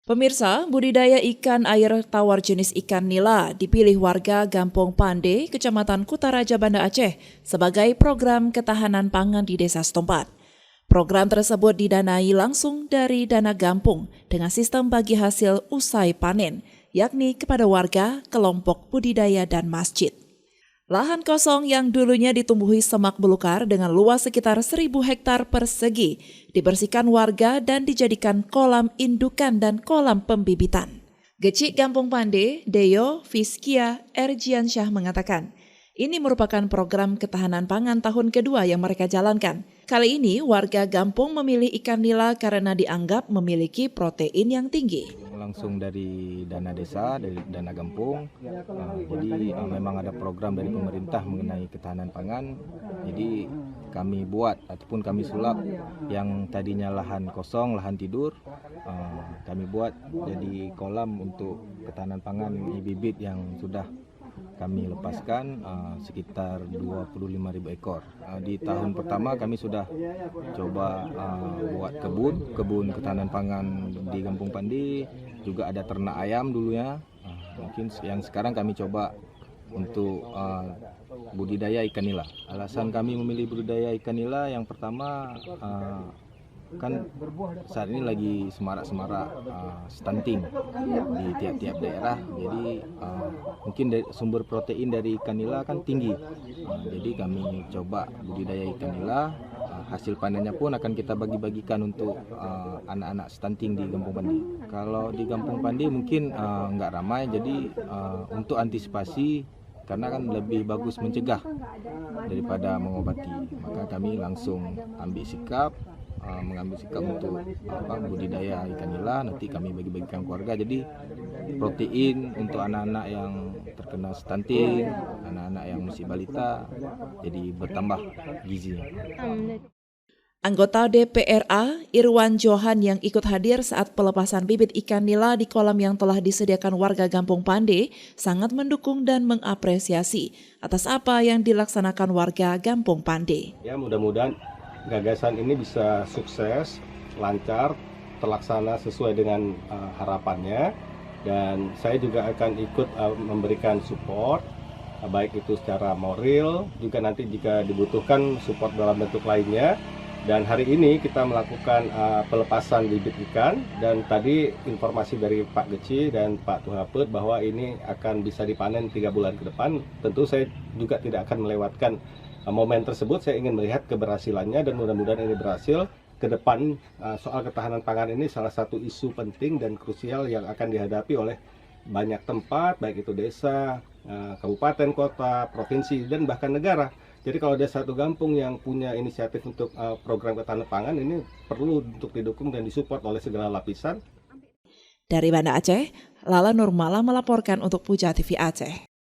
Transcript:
Pemirsa, budidaya ikan air tawar jenis ikan nila dipilih warga Gampong Pande, Kecamatan Kutaraja, Banda Aceh sebagai program ketahanan pangan di desa setempat. Program tersebut didanai langsung dari dana Gampung dengan sistem bagi hasil usai panen, yakni kepada warga, kelompok budidaya, dan masjid. Lahan kosong yang dulunya ditumbuhi semak belukar dengan luas sekitar 1.000 hektar persegi dibersihkan warga dan dijadikan kolam indukan dan kolam pembibitan. Gecik Gampong Pande, Deyo Fiskia Erjiansyah mengatakan, ini merupakan program ketahanan pangan tahun kedua yang mereka jalankan. Kali ini warga Gampong memilih ikan nila karena dianggap memiliki protein yang tinggi. Langsung dari dana desa, dari dana Gampung. Jadi memang ada program dari pemerintah mengenai ketahanan pangan. Jadi kami buat ataupun kami sulap yang tadinya lahan kosong, lahan tidur, kami buat jadi kolam untuk ketahanan pangan bibit yang sudah kami lepaskan sekitar 25.000 ekor. Di tahun pertama kami sudah coba buat kebun ketahanan pangan di Gampong Pande, juga ada ternak ayam dulunya. Mungkin yang sekarang kami coba untuk budidaya ikan nila. Alasan kami memilih budidaya ikan nila yang pertama, kan saat ini lagi semarak-semarak stunting di tiap-tiap daerah, jadi mungkin sumber protein dari ikan nila kan tinggi. Jadi kami coba budidaya ikan nila, hasil panennya pun akan kita bagi-bagikan untuk anak-anak stunting di Gampong Pande. Kalau di Gampong Pande mungkin nggak ramai, jadi untuk antisipasi, karena kan lebih bagus mencegah daripada mengobati, maka kami langsung mengambil sikap untuk budidaya ikan nila. Nanti kami bagi-bagikan keluarga, jadi protein untuk anak-anak yang terkena stunting, anak-anak yang masih balita, jadi bertambah gizinya. Anggota DPRA Irwan Johan yang ikut hadir saat pelepasan bibit ikan nila di kolam yang telah disediakan warga Gampong Pande sangat mendukung dan mengapresiasi atas apa yang dilaksanakan warga Gampong Pande. Ya, mudah-mudahan gagasan ini bisa sukses, lancar, terlaksana sesuai dengan harapannya, dan saya juga akan ikut memberikan support, baik itu secara moral, juga nanti jika dibutuhkan support dalam bentuk lainnya. Dan hari ini kita melakukan pelepasan bibit ikan, dan tadi informasi dari Pak Geci dan Pak Tuhapet bahwa ini akan bisa dipanen 3 bulan ke depan. Tentu saya juga tidak akan melewatkan momen tersebut. Saya ingin melihat keberhasilannya, dan mudah-mudahan ini berhasil. Ke depan soal ketahanan pangan ini salah satu isu penting dan krusial yang akan dihadapi oleh banyak tempat, baik itu desa, kabupaten, kota, provinsi, dan bahkan negara. Jadi kalau ada satu Gampung yang punya inisiatif untuk program ketahanan pangan, ini perlu untuk didukung dan disupport oleh segala lapisan. Dari Banda Aceh, Lala Nurmala melaporkan untuk Puja TV Aceh.